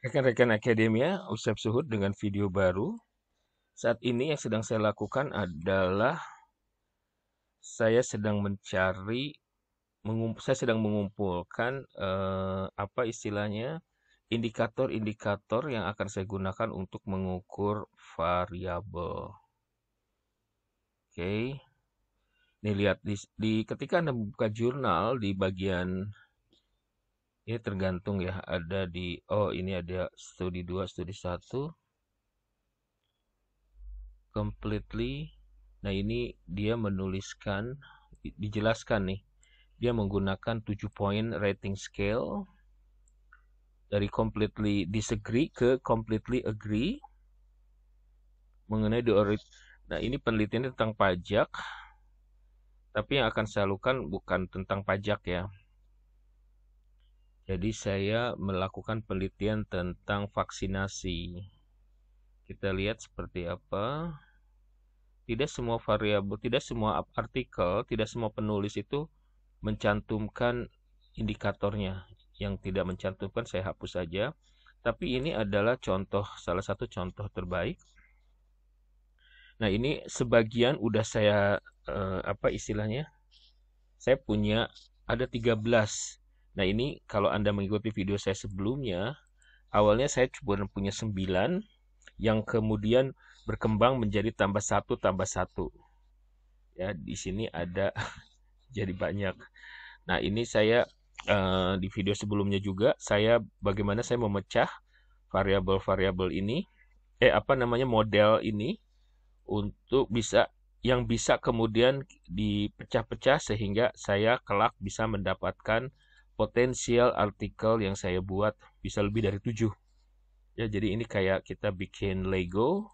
Rekan-rekan akademia, Ustaz Suhud dengan video baru. Saat ini yang sedang saya lakukan adalah saya sedang mencari, saya sedang mengumpulkan apa istilahnya indikator-indikator yang akan saya gunakan untuk mengukur variabel. Oke, nih lihat ketika Anda membuka jurnal di bagian ini tergantung ya, ada di ini ada studi 2, studi 1. Completely. Nah, ini dia menuliskan, dijelaskan nih. Dia menggunakan 7 poin rating scale dari completely disagree ke completely agree mengenai Nah, ini penelitian tentang pajak, tapi yang akan saya lakukan bukan tentang pajak ya. Jadi saya melakukan penelitian tentang vaksinasi. Kita lihat seperti apa. Tidak semua variabel, tidak semua artikel, tidak semua penulis itu mencantumkan indikatornya. Yang tidak mencantumkan saya hapus saja. Tapi ini adalah contoh, salah satu contoh terbaik. Nah, ini sebagian udah saya apa istilahnya? Saya punya ada 13. Nah, ini kalau Anda mengikuti video saya sebelumnya, awalnya saya cuma punya 9 yang kemudian berkembang menjadi tambah satu. Ya, di sini ada jadi banyak. Nah, ini saya di video sebelumnya juga bagaimana saya memecah variabel-variabel ini apa namanya model ini untuk bisa kemudian dipecah-pecah sehingga saya kelak bisa mendapatkan potensial artikel yang saya buat bisa lebih dari 7. Ya, jadi ini kayak kita bikin Lego,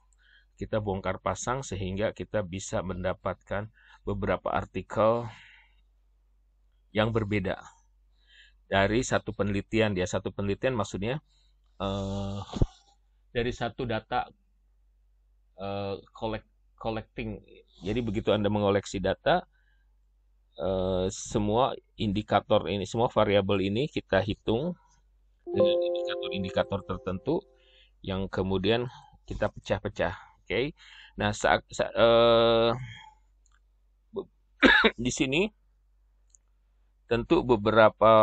kita bongkar pasang sehingga kita bisa mendapatkan beberapa artikel yang berbeda dari satu penelitian. Satu penelitian maksudnya eh, dari satu data collecting. Jadi begitu Anda mengoleksi data, semua indikator ini, semua variabel ini kita hitung dengan indikator-indikator tertentu yang kemudian kita pecah-pecah. Oke. Nah, di sini tentu beberapa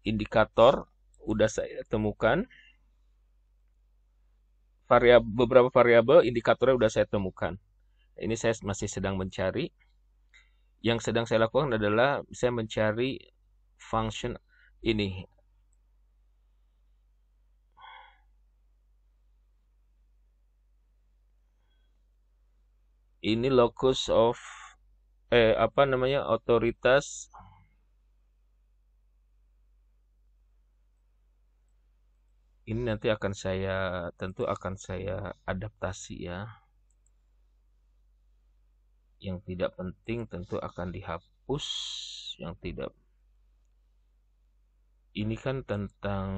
indikator udah saya temukan. Beberapa variabel indikatornya udah saya temukan. Ini saya masih sedang mencari. Yang sedang saya lakukan adalah saya mencari function ini. Ini locus of apa namanya otoritas. Ini nanti tentu akan saya adaptasi ya. Yang tidak penting tentu akan dihapus. Yang tidak. Ini kan tentang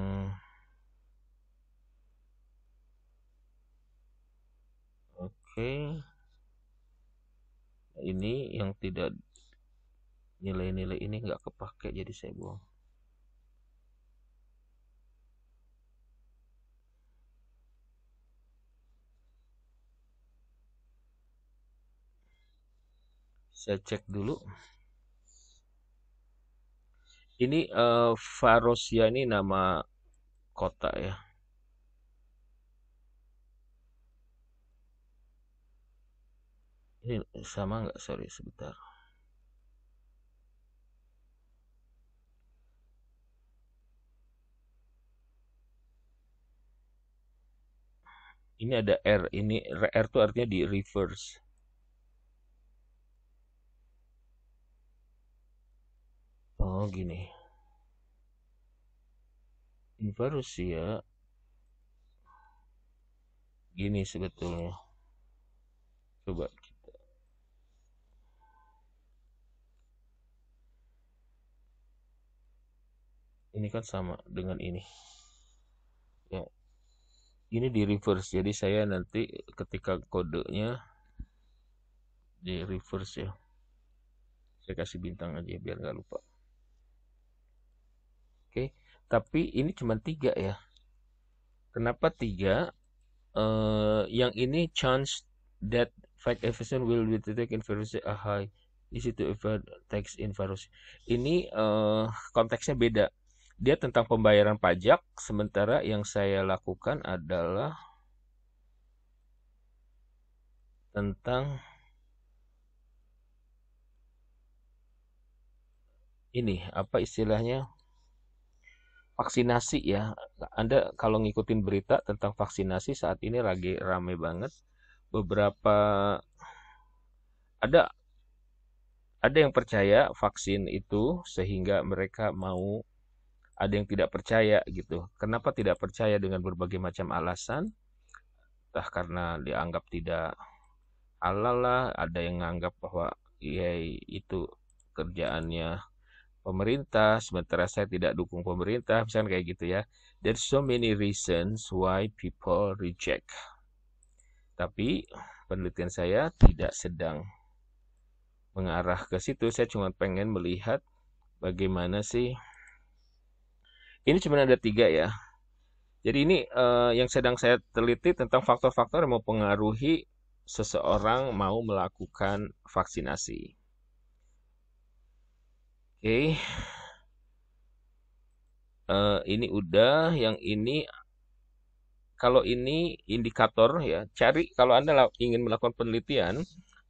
oke. Ini yang tidak nilai-nilai ini nggak kepake jadi saya buang. Saya cek dulu. Ini Varosia ini nama kota ya. Ini sama nggak? Sorry sebentar. Ini ada R. Ini R itu artinya di reverse. Oh gini. Varosia gini sebetulnya. Coba kita. Ini kan sama dengan ini. Ya, ini di reverse. Jadi saya nanti ketika kodenya di reverse ya. Saya kasih bintang aja biar nggak lupa. Oke, tapi ini cuma 3 ya. Kenapa 3? Yang ini chance that fake efficient will be detected in virus a high easy to avoid tax in virus. Ini konteksnya beda. Dia tentang pembayaran pajak, sementara yang saya lakukan adalah tentang ini, apa istilahnya, vaksinasi ya. Anda kalau ngikutin berita tentang vaksinasi saat ini lagi rame banget. Beberapa ada ada yang percaya vaksin itu sehingga mereka mau, ada yang tidak percaya gitu. Kenapa tidak percaya dengan berbagai macam alasan? Entah karena dianggap tidak halal lah, ada yang menganggap bahwa ya itu kerjaannya pemerintah, sementara saya tidak dukung pemerintah, misalnya kayak gitu ya. There's so many reasons why people reject. Tapi penelitian saya tidak sedang mengarah ke situ. Saya cuma pengen melihat bagaimana sih. Ini cuma ada 3 ya. Jadi ini yang sedang saya teliti tentang faktor-faktor yang mempengaruhi seseorang mau melakukan vaksinasi. Oke, ini udah. Yang ini, kalau ini indikator ya, cari kalau Anda ingin melakukan penelitian,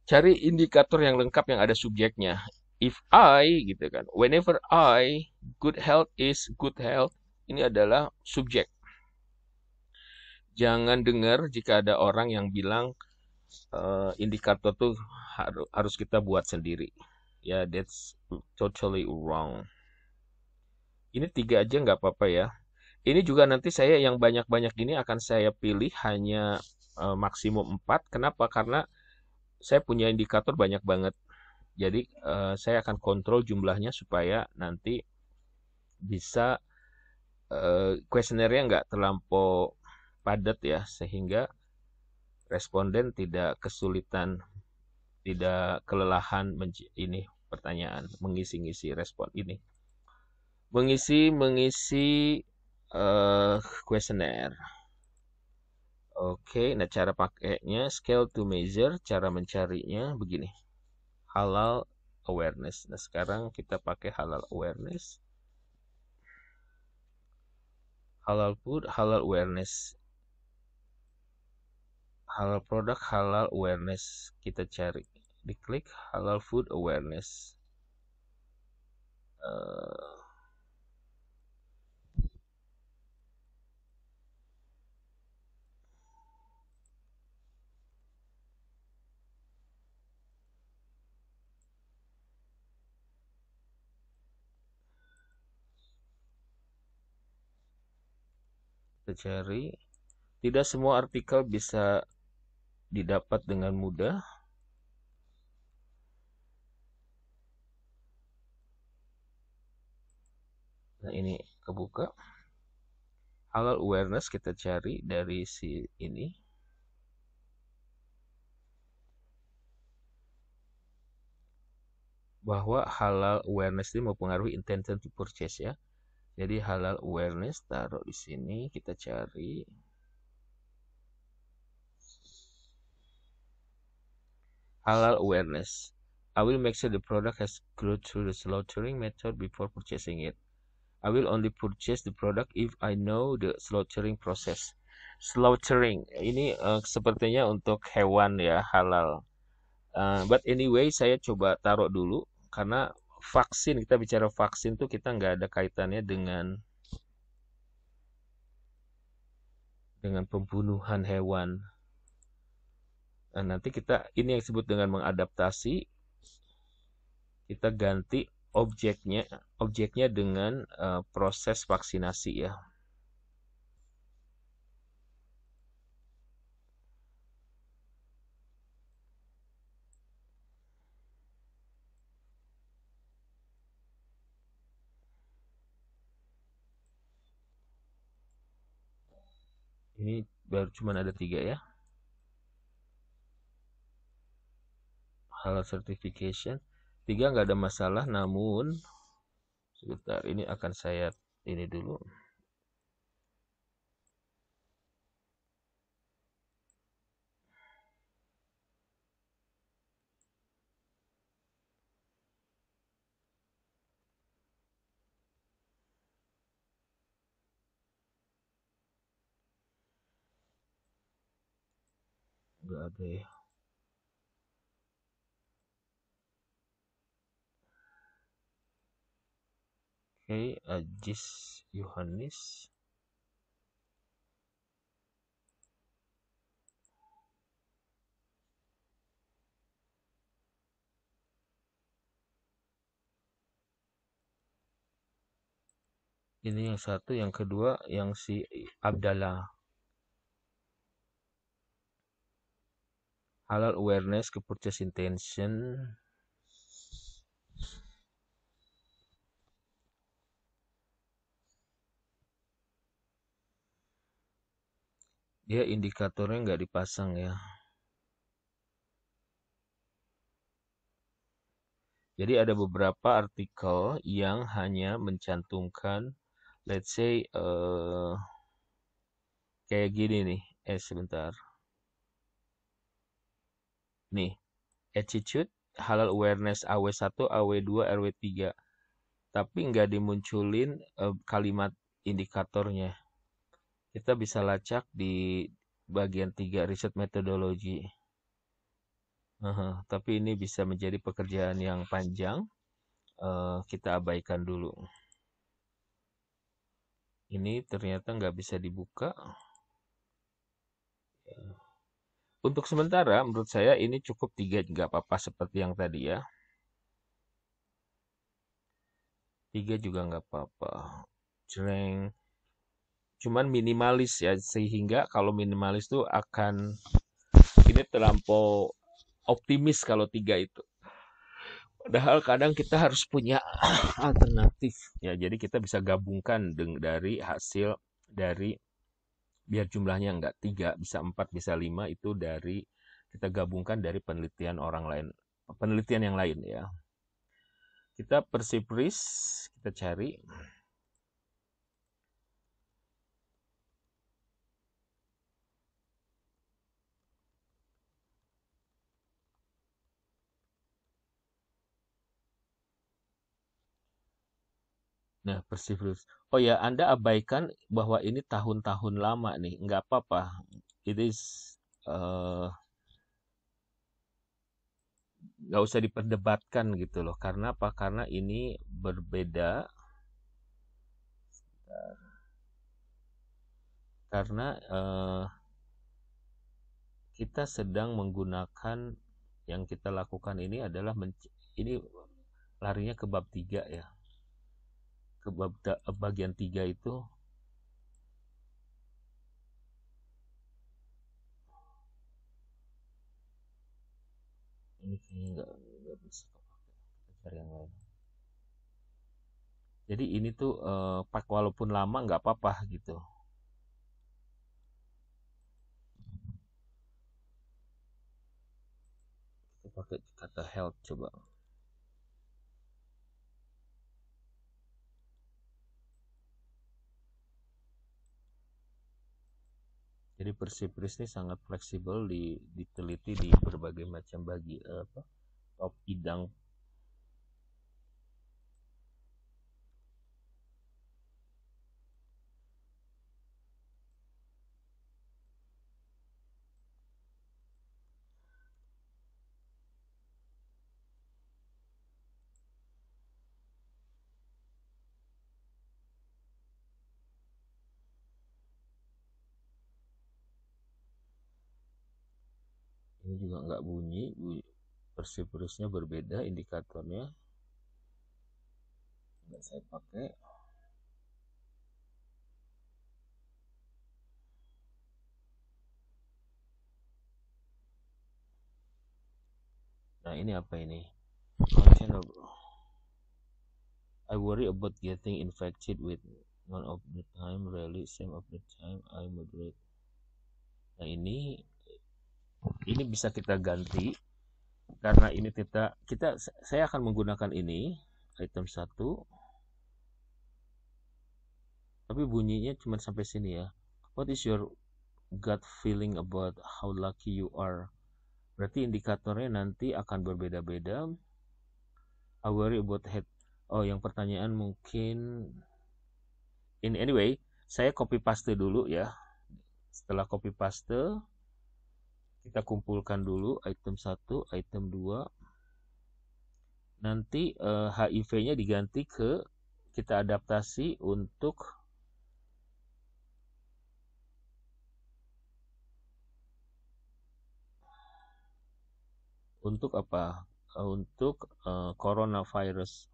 cari indikator yang lengkap yang ada subjeknya. If I gitu kan, whenever I, good health is good health, ini adalah subjek. Jangan dengar jika ada orang yang bilang indikator tuh harus kita buat sendiri. Ya, that's totally wrong. Ini 3 aja nggak apa-apa ya. Ini juga nanti saya yang banyak-banyak ini akan saya pilih hanya maksimum 4. Kenapa? Karena saya punya indikator banyak banget. Jadi saya akan kontrol jumlahnya supaya nanti bisa kuesionernya nggak terlampau padat ya, sehingga responden tidak kesulitan, tidak kelelahan ini pertanyaan, mengisi-ngisi respon ini. Mengisi kuesioner. Oke, nah cara pakainya scale to measure, cara mencarinya begini. Halal awareness. Nah, sekarang kita pakai halal awareness. Halal food, halal awareness. Halal produk, halal awareness. Kita cari. Diklik halal food awareness. Kita cari. Tidak semua artikel bisa didapat dengan mudah. Nah, ini kebuka. Halal awareness kita cari dari si ini. Bahwa halal awareness ini mempengaruhi intention to purchase ya. Jadi halal awareness taruh di sini, kita cari. Halal awareness. I will make sure the product has gone through the slaughtering method before purchasing it. I will only purchase the product if I know the slaughtering process. Slaughtering ini sepertinya untuk hewan ya, halal. But anyway, saya coba taruh dulu karena vaksin, kita bicara vaksin tuh kita nggak ada kaitannya dengan pembunuhan hewan. Nah, nanti kita ini yang disebut dengan mengadaptasi. Kita ganti objeknya dengan proses vaksinasi ya. Ini baru cuma ada 3 ya. Halal certification 3 nggak ada masalah, namun sebentar, ini akan saya ini dulu. udah ada ya. Oke, Ajis Yohanes. Ini yang satu, yang kedua yang si Abdallah. Halal awareness ke purchase intention. Dia indikatornya nggak dipasang ya. Jadi ada beberapa artikel yang hanya mencantumkan, let's say, kayak gini nih. Sebentar. Nih, attitude, halal awareness AW1, AW2, RW3. Tapi nggak dimunculin kalimat indikatornya. Kita bisa lacak di bagian 3 riset metodologi. Tapi ini bisa menjadi pekerjaan yang panjang. Kita abaikan dulu. Ini ternyata nggak bisa dibuka. Untuk sementara, menurut saya ini cukup 3, nggak apa-apa seperti yang tadi ya. 3 juga nggak apa-apa. Jreng. Cuman minimalis ya, sehingga kalau minimalis tuh akan, ini terlampau optimis kalau 3 itu. Padahal kadang kita harus punya alternatif ya, jadi kita bisa gabungkan dari hasil dari, biar jumlahnya nggak 3, bisa 4, bisa 5, itu dari kita gabungkan dari penelitian orang lain, penelitian yang lain ya. Kita persipris, kita cari. Nah, persipris. Oh ya, Anda abaikan bahwa ini tahun-tahun lama nih, nggak apa-apa. It is nggak usah diperdebatkan gitu loh. Karena apa? Karena ini berbeda. Karena kita sedang menggunakan, yang kita lakukan ini adalah ini larinya ke bab 3 ya. Ke bab bagian 3 itu ini kayaknya nggak bisa kepakai. Kita cari yang lain. Jadi ini tuh pak walaupun lama nggak apa-apa gitu. Kita pakai kata health coba. Jadi persipris ini sangat fleksibel, diteliti di berbagai macam top bidang. Ini juga nggak bunyi, persiprisnya berbeda indikatornya. Nggak saya pakai. Nah, ini apa ini? I worry about getting infected with one of the time, really same of the time I moderate. Nah, ini bisa kita ganti karena ini saya akan menggunakan ini item 1. Tapi bunyinya cuma sampai sini ya. What is your gut feeling about how lucky you are? Berarti indikatornya nanti akan berbeda-beda. I worry about head. Oh, yang pertanyaan mungkin anyway, saya copy paste dulu ya. Setelah copy paste, Kita kumpulkan dulu item 1, item 2. Nanti HIV-nya diganti ke, kita adaptasi untuk apa? Untuk coronavirus.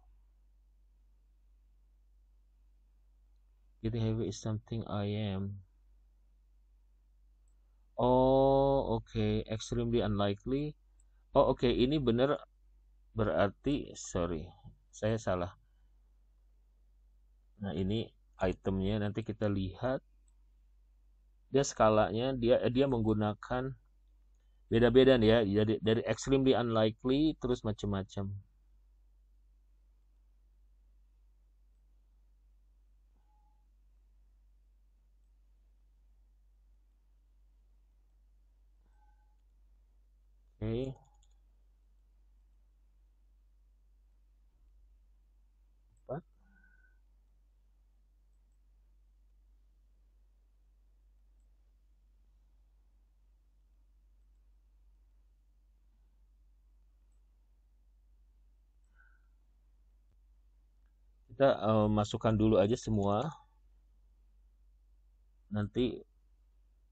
Getting HIV is something I am. Oh, oke. Extremely unlikely. Oh, oke. Ini benar, berarti, sorry, saya salah. Nah, ini itemnya, nanti kita lihat. Dia skalanya, dia menggunakan beda-beda nih ya. Dari extremely unlikely, terus macam-macam. Oke. Apa? Kita masukkan dulu aja semua. Nanti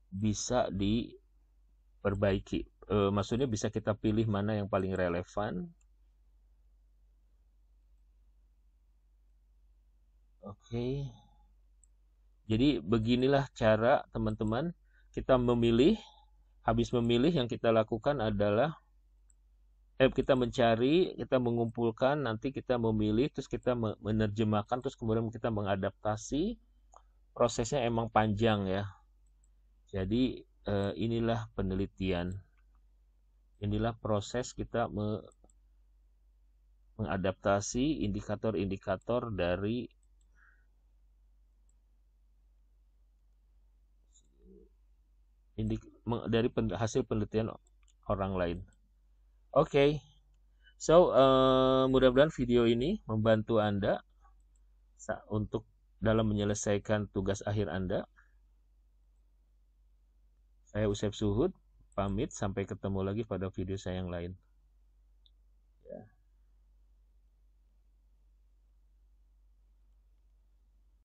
bisa diperbaiki. Maksudnya bisa kita pilih mana yang paling relevan. Oke. Jadi beginilah cara teman-teman kita memilih. Habis memilih, yang kita lakukan adalah kita mencari, kita mengumpulkan, nanti kita memilih, terus kita menerjemahkan, terus kemudian kita mengadaptasi. Prosesnya emang panjang ya. Jadi inilah penelitian. Inilah proses kita mengadaptasi indikator-indikator dari hasil penelitian orang lain. Oke. So, mudah-mudahan video ini membantu Anda untuk dalam menyelesaikan tugas akhir Anda. Saya Usep Suhud, pamit, sampai ketemu lagi pada video saya yang lain.